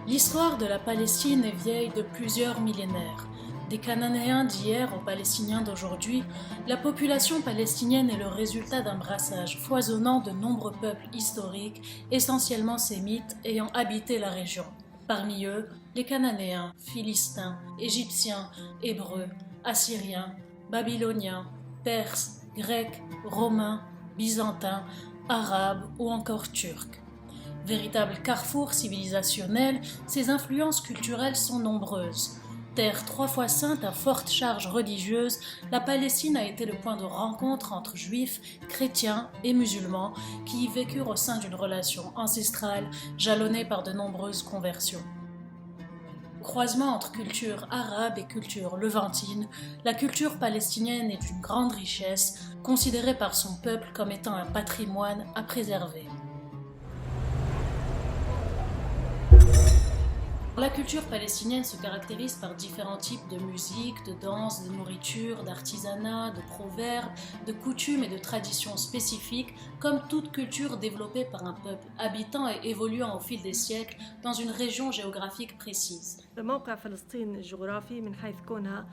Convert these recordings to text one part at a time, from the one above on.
L'histoire de la Palestine est vieille de plusieurs millénaires. Des Cananéens d'hier aux Palestiniens d'aujourd'hui, la population palestinienne est le résultat d'un brassage foisonnant de nombreux peuples historiques, essentiellement sémites, ayant habité la région. Parmi eux, les Cananéens, Philistins, Égyptiens, Hébreux, Assyriens, Babyloniens, Perses, Grecs, Romains, Byzantins, Arabes ou encore Turcs. Véritable carrefour civilisationnel, ses influences culturelles sont nombreuses. Terre trois fois sainte à forte charge religieuse, la Palestine a été le point de rencontre entre juifs, chrétiens et musulmans qui y vécurent au sein d'une relation ancestrale jalonnée par de nombreuses conversions. Croisement entre culture arabe et culture levantine, la culture palestinienne est une grande richesse, considérée par son peuple comme étant un patrimoine à préserver. La culture palestinienne se caractérise par différents types de musique, de danse, de nourriture, d'artisanat, de proverbes, de coutumes et de traditions spécifiques, comme toute culture développée par un peuple habitant et évoluant au fil des siècles dans une région géographique précise. موقع فلسطين الجغرافي من حيث كونها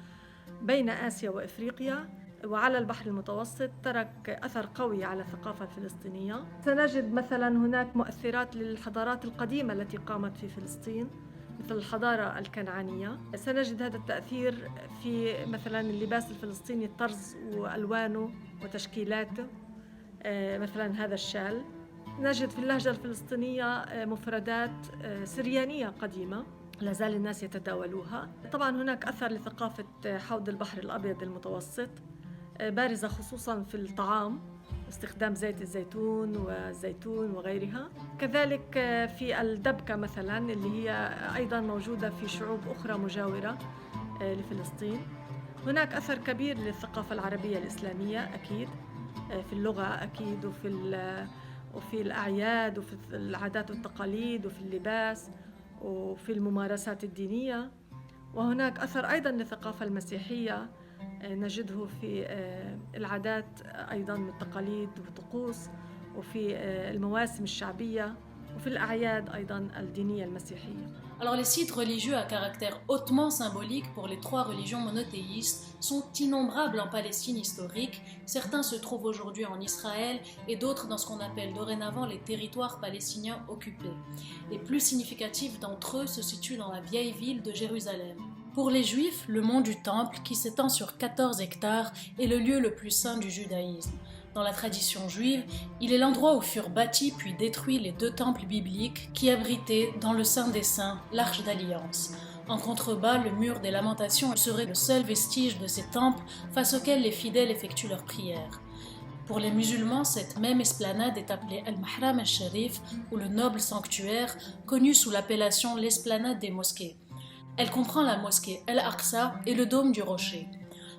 بين آسيا وإفريقيا وعلى البحر المتوسط ترك أثر قوي على الثقافة الفلسطينية. سنجد مثلا هناك مؤثرات للحضارات القديمة التي قامت في فلسطين مثل الحضارة الكنعانية. سنجد هذا التأثير في مثلا اللباس الفلسطيني، الطرز وألوانه وتشكيلاته، مثلا هذا الشال. نجد في اللهجة الفلسطينية مفردات سريانية قديمة لا زال الناس يتداولوها. طبعا هناك أثر لثقافة حوض البحر الأبيض المتوسط بارزة خصوصا في الطعام، استخدام زيت الزيتون والزيتون وغيرها. كذلك في الدبكة مثلا اللي هي أيضا موجودة في شعوب أخرى مجاورة لفلسطين. هناك أثر كبير للثقافة العربية الإسلامية أكيد، في اللغة أكيد، وفي الأعياد وفي العادات والتقاليد وفي اللباس وفي الممارسات الدينية. وهناك أثر أيضا للثقافة المسيحية نجده في العادات أيضا والتقاليد والطقوس وفي المواسم الشعبية وفي الأعياد أيضا الدينية المسيحية. Alors les sites religieux à caractère hautement symbolique pour les trois religions monothéistes sont innombrables en Palestine historique. Certains se trouvent aujourd'hui en Israël et d'autres dans ce qu'on appelle dorénavant les territoires palestiniens occupés. Les plus significatifs d'entre eux se situent dans la vieille ville de Jérusalem. Pour les Juifs, le mont du Temple, qui s'étend sur 14 hectares, est le lieu le plus saint du judaïsme. Dans la tradition juive, il est l'endroit où furent bâtis puis détruits les deux temples bibliques qui abritaient, dans le Saint des Saints, l'Arche d'Alliance. En contrebas, le mur des Lamentations serait le seul vestige de ces temples face auxquels les fidèles effectuent leurs prières. Pour les musulmans, cette même esplanade est appelée Al-Mahram al-Sharif, ou le noble sanctuaire, connu sous l'appellation l'esplanade des mosquées. Elle comprend la mosquée Al-Aqsa et le dôme du rocher.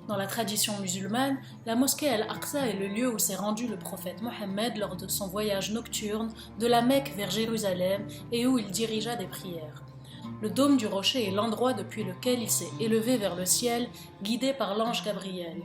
Dans la tradition musulmane, la mosquée Al-Aqsa est le lieu où s'est rendu le prophète Mohammed lors de son voyage nocturne de la Mecque vers Jérusalem et où il dirigea des prières. Le dôme du rocher est l'endroit depuis lequel il s'est élevé vers le ciel, guidé par l'ange Gabriel.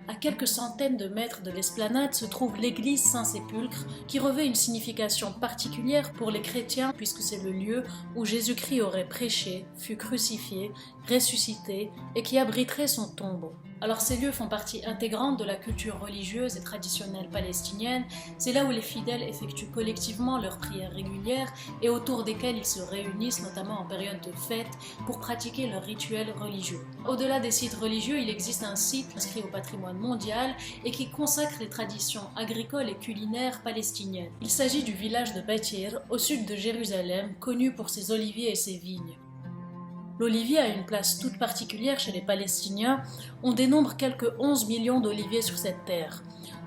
À quelques centaines de mètres de l'esplanade se trouve l'église Saint-Sépulcre qui revêt une signification particulière pour les chrétiens puisque c'est le lieu où Jésus-Christ aurait prêché, fut crucifié, ressuscité et qui abriterait son tombeau. Alors ces lieux font partie intégrante de la culture religieuse et traditionnelle palestinienne, c'est là où les fidèles effectuent collectivement leurs prières régulières et autour desquelles ils se réunissent notamment en période de fête pour pratiquer leurs rituels religieux. Au-delà des sites religieux, il existe un site inscrit au patrimoine mondial et qui consacre les traditions agricoles et culinaires palestiniennes. Il s'agit du village de Batir, au sud de Jérusalem, connu pour ses oliviers et ses vignes. L'olivier a une place toute particulière chez les Palestiniens. On dénombre quelques 11 millions d'oliviers sur cette terre.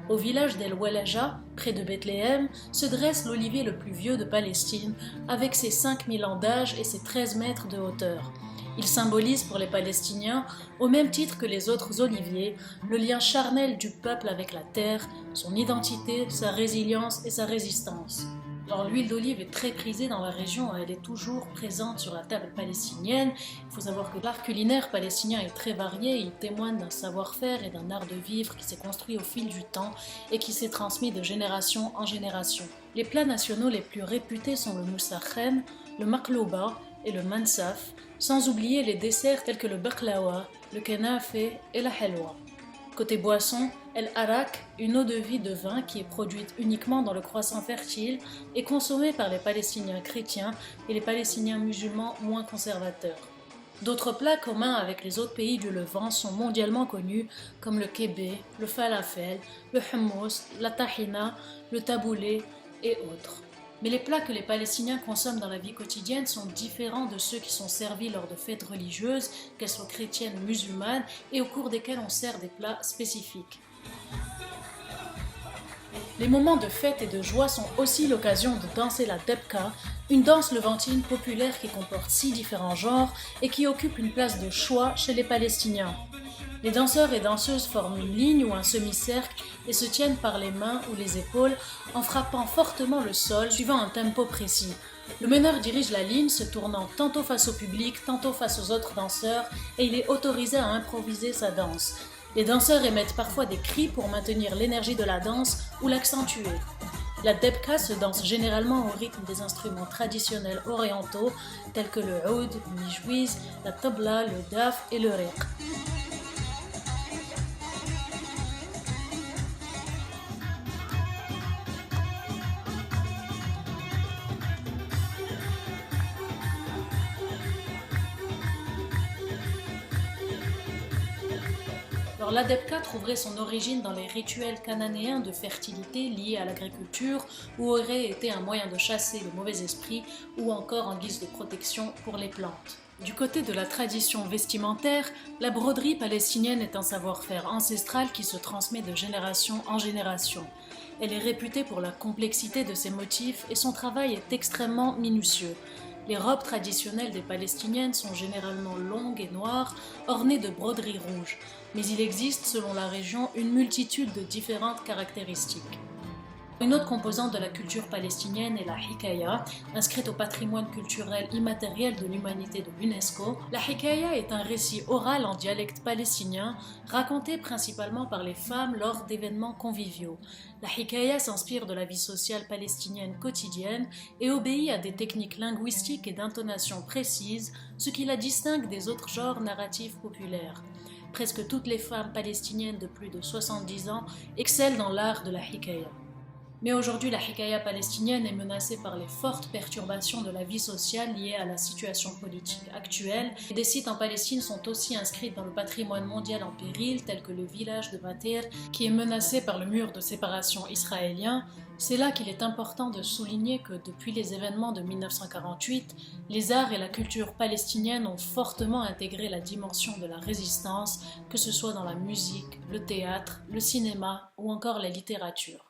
Au village d'El Walaja, près de Bethléem, se dresse l'olivier le plus vieux de Palestine, avec ses 5000 ans d'âge et ses 13 mètres de hauteur. Il symbolise pour les Palestiniens, au même titre que les autres oliviers, le lien charnel du peuple avec la terre, son identité, sa résilience et sa résistance. Alors l'huile d'olive est très prisée dans la région, elle est toujours présente sur la table palestinienne. Il faut savoir que l'art culinaire palestinien est très varié, il témoigne d'un savoir-faire et d'un art de vivre qui s'est construit au fil du temps et qui s'est transmis de génération en génération. Les plats nationaux les plus réputés sont le moussakhen, le maklouba, et le mansaf, sans oublier les desserts tels que le baklawa, le kenafe et la halwa. Côté boisson, el arak, une eau de vie de vin qui est produite uniquement dans le croissant fertile et consommée par les Palestiniens chrétiens et les Palestiniens musulmans moins conservateurs. D'autres plats communs avec les autres pays du Levant sont mondialement connus comme le kébé, le falafel, le hummus, la tahina, le taboulé et autres. Mais les plats que les Palestiniens consomment dans la vie quotidienne sont différents de ceux qui sont servis lors de fêtes religieuses, qu'elles soient chrétiennes ou musulmanes, et au cours desquelles on sert des plats spécifiques. Les moments de fête et de joie sont aussi l'occasion de danser la debka, une danse levantine populaire qui comporte 6 différents genres et qui occupe une place de choix chez les Palestiniens. Les danseurs et danseuses forment une ligne ou un semi-cercle et se tiennent par les mains ou les épaules en frappant fortement le sol suivant un tempo précis. Le meneur dirige la ligne se tournant tantôt face au public, tantôt face aux autres danseurs et il est autorisé à improviser sa danse. Les danseurs émettent parfois des cris pour maintenir l'énergie de la danse ou l'accentuer. La debka se danse généralement au rythme des instruments traditionnels orientaux tels que le oud, le mijwiz, la tabla, le daf et le riq. Alors, la debka trouverait son origine dans les rituels cananéens de fertilité liés à l'agriculture ou aurait été un moyen de chasser les mauvais esprits ou encore en guise de protection pour les plantes. Du côté de la tradition vestimentaire, la broderie palestinienne est un savoir-faire ancestral qui se transmet de génération en génération. Elle est réputée pour la complexité de ses motifs et son travail est extrêmement minutieux. Les robes traditionnelles des Palestiniennes sont généralement longues et noires, ornées de broderies rouges, mais il existe selon la région une multitude de différentes caractéristiques. Une autre composante de la culture palestinienne est la hikaya, inscrite au patrimoine culturel immatériel de l'humanité de l'UNESCO. La hikaya est un récit oral en dialecte palestinien, raconté principalement par les femmes lors d'événements conviviaux. La hikaya s'inspire de la vie sociale palestinienne quotidienne et obéit à des techniques linguistiques et d'intonation précises, ce qui la distingue des autres genres narratifs populaires. Presque toutes les femmes palestiniennes de plus de 70 ans excellent dans l'art de la hikaya. Mais aujourd'hui, la hikaya palestinienne est menacée par les fortes perturbations de la vie sociale liées à la situation politique actuelle. Des sites en Palestine sont aussi inscrits dans le patrimoine mondial en péril, tel que le village de Batir, qui est menacé par le mur de séparation israélien. C'est là qu'il est important de souligner que depuis les événements de 1948, les arts et la culture palestinienne ont fortement intégré la dimension de la résistance, que ce soit dans la musique, le théâtre, le cinéma ou encore la littérature.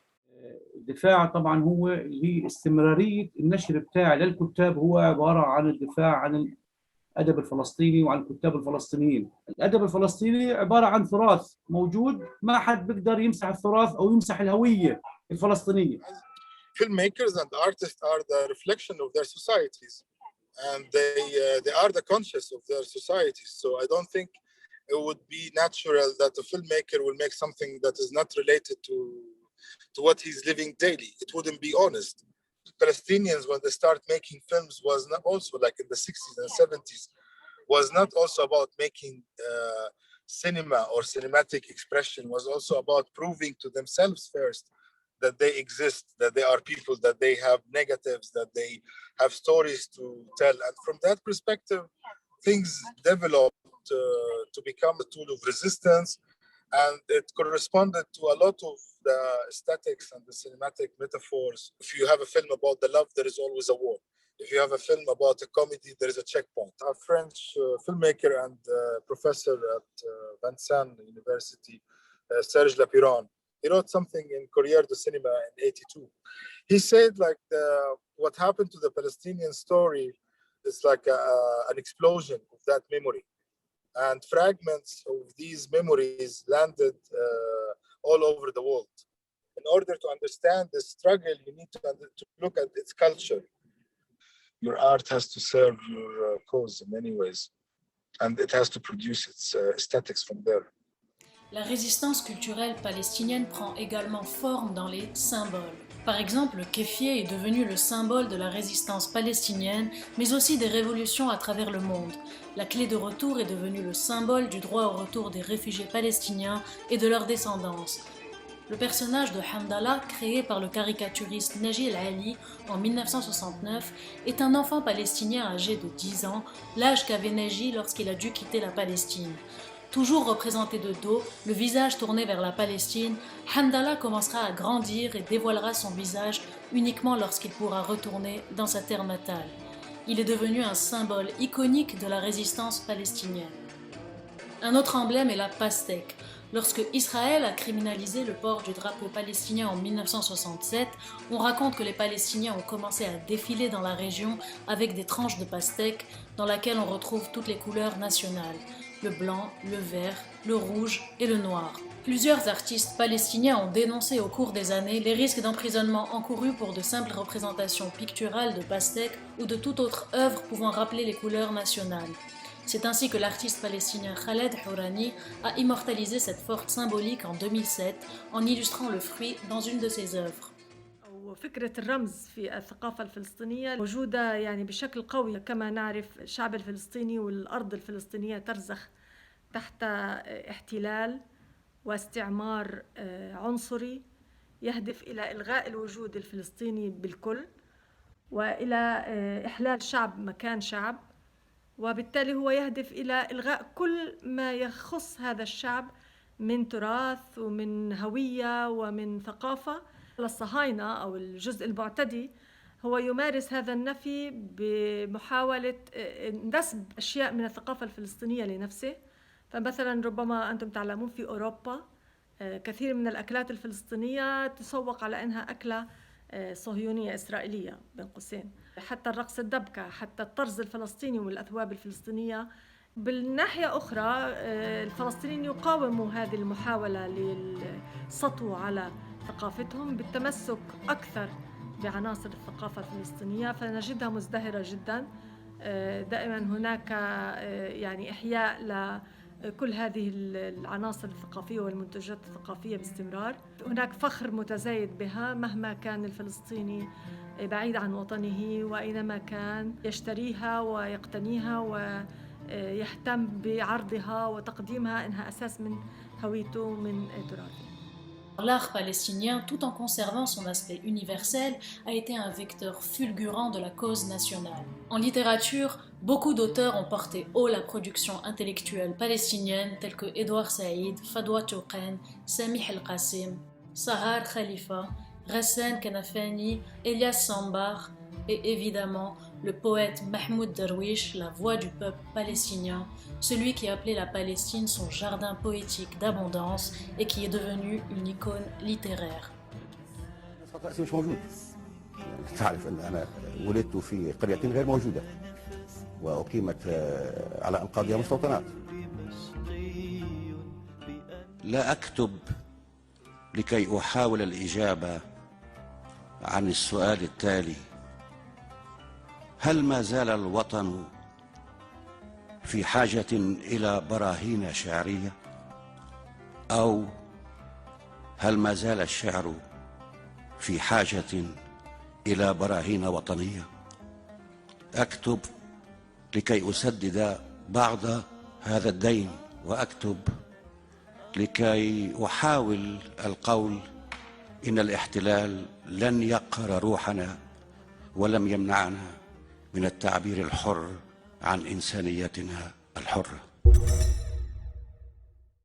الدفاع طبعا هو لاستمراريه النشر بتاعي للكتاب هو عباره عن الدفاع عن الادب الفلسطيني وعن الكتاب الفلسطينيين. الادب الفلسطيني عباره عن تراث موجود ما حد بيقدر يمسح التراث او يمسح الهويه الفلسطينيه. Filmmakers and artists are the reflection of their societies and they are the conscious of their societies. So I don't think it would be natural that a filmmaker will make something that is not related to what he's living daily. It wouldn't be honest. Palestinians, when they start making films, was not also like in the 60s and 70s, was not also about making cinema or cinematic expression, was also about proving to themselves first that they exist, that they are people, that they have negatives, that they have stories to tell. And from that perspective, things developed to become a tool of resistance. And it corresponded to a lot of the aesthetics and the cinematic metaphors. If you have a film about the love, there is always a war. If you have a film about a comedy, there is a checkpoint. A French filmmaker and professor at Vincennes University, Serge Lapiron, he wrote something in Courrier de Cinema in '82. He said like what happened to the Palestinian story is like an explosion of that memory. And fragments of these memories landed all over the world. In order to understand the struggle, you need to look at its culture. Your art has to serve your cause in many ways, and it has to produce its aesthetics from there. La résistance culturelle palestinienne prend également forme dans les symboles. Par exemple, le kéfier est devenu le symbole de la résistance palestinienne, mais aussi des révolutions à travers le monde. La clé de retour est devenue le symbole du droit au retour des réfugiés palestiniens et de leur descendance. Le personnage de Hamdallah, créé par le caricaturiste Naji El-Ali en 1969, est un enfant palestinien âgé de 10 ans, l'âge qu'avait Naji lorsqu'il a dû quitter la Palestine. Toujours représenté de dos, le visage tourné vers la Palestine, Hamdallah commencera à grandir et dévoilera son visage uniquement lorsqu'il pourra retourner dans sa terre natale. Il est devenu un symbole iconique de la résistance palestinienne. Un autre emblème est la pastèque. Lorsque Israël a criminalisé le port du drapeau palestinien en 1967, on raconte que les Palestiniens ont commencé à défiler dans la région avec des tranches de pastèque dans laquelle on retrouve toutes les couleurs nationales, le blanc, le vert, le rouge et le noir. Plusieurs artistes palestiniens ont dénoncé au cours des années les risques d'emprisonnement encourus pour de simples représentations picturales de pastèque ou de toute autre œuvre pouvant rappeler les couleurs nationales. C'est ainsi que l'artiste palestinien Khaled Hourani a immortalisé cette forte symbolique en 2007 en illustrant le fruit dans une de ses œuvres. فكرة الرمز في الثقافة الفلسطينية موجودة يعني بشكل قوي. كما نعرف الشعب الفلسطيني والأرض الفلسطينية ترزخ تحت احتلال واستعمار عنصري يهدف إلى إلغاء الوجود الفلسطيني بالكل وإلى إحلال شعب مكان شعب، وبالتالي هو يهدف إلى إلغاء كل ما يخص هذا الشعب من تراث ومن هوية ومن ثقافة. الصهاينة أو الجزء المعتدي هو يمارس هذا النفي بمحاولة نسب أشياء من الثقافة الفلسطينية لنفسه. فمثلا ربما أنتم تعلمون في أوروبا كثير من الأكلات الفلسطينية تسوق على أنها أكلة صهيونية إسرائيلية بين قوسين، حتى الرقص الدبكة، حتى الطرز الفلسطيني والأثواب الفلسطينية. بالناحية أخرى الفلسطينيين يقاوموا هذه المحاولة للسطو على ثقافتهم بالتمسك أكثر بعناصر الثقافة الفلسطينية، فنجدها مزدهرة جدا. دائما هناك يعني إحياء لكل هذه العناصر الثقافية والمنتجات الثقافية باستمرار. هناك فخر متزايد بها مهما كان الفلسطيني بعيد عن وطنه، وأينما كان يشتريها ويقتنيها ويهتم بعرضها وتقديمها إنها أساس من هويته من تراثه. L'art palestinien, tout en conservant son aspect universel, a été un vecteur fulgurant de la cause nationale. En littérature, beaucoup d'auteurs ont porté haut la production intellectuelle palestinienne tels que Edouard Saïd, Fadwa Touqan, Samih El-Qassim, Sahar Khalifa, Ghassan Kanafani, Elias Sambar et évidemment le poète Mahmoud Darwish, la voix du peuple palestinien, celui qui appelait la Palestine son jardin poétique d'abondance et qui est devenu une icône littéraire. مش موجود. تعرف ان انا ولدت في قرية غير موجودة واقيمت على انقاضها مستوطنات. لا اكتب لكي احاول الاجابة عن السؤال التالي: هل ما زال الوطن في حاجة إلى براهين شعرية؟ أو هل ما زال الشعر في حاجة إلى براهين وطنية؟ أكتب لكي أسدد بعض هذا الدين، وأكتب لكي أحاول القول إن الاحتلال لن يقهر روحنا ولم يمنعنا من التعبير الحر عن إنسانيتنا الحرة.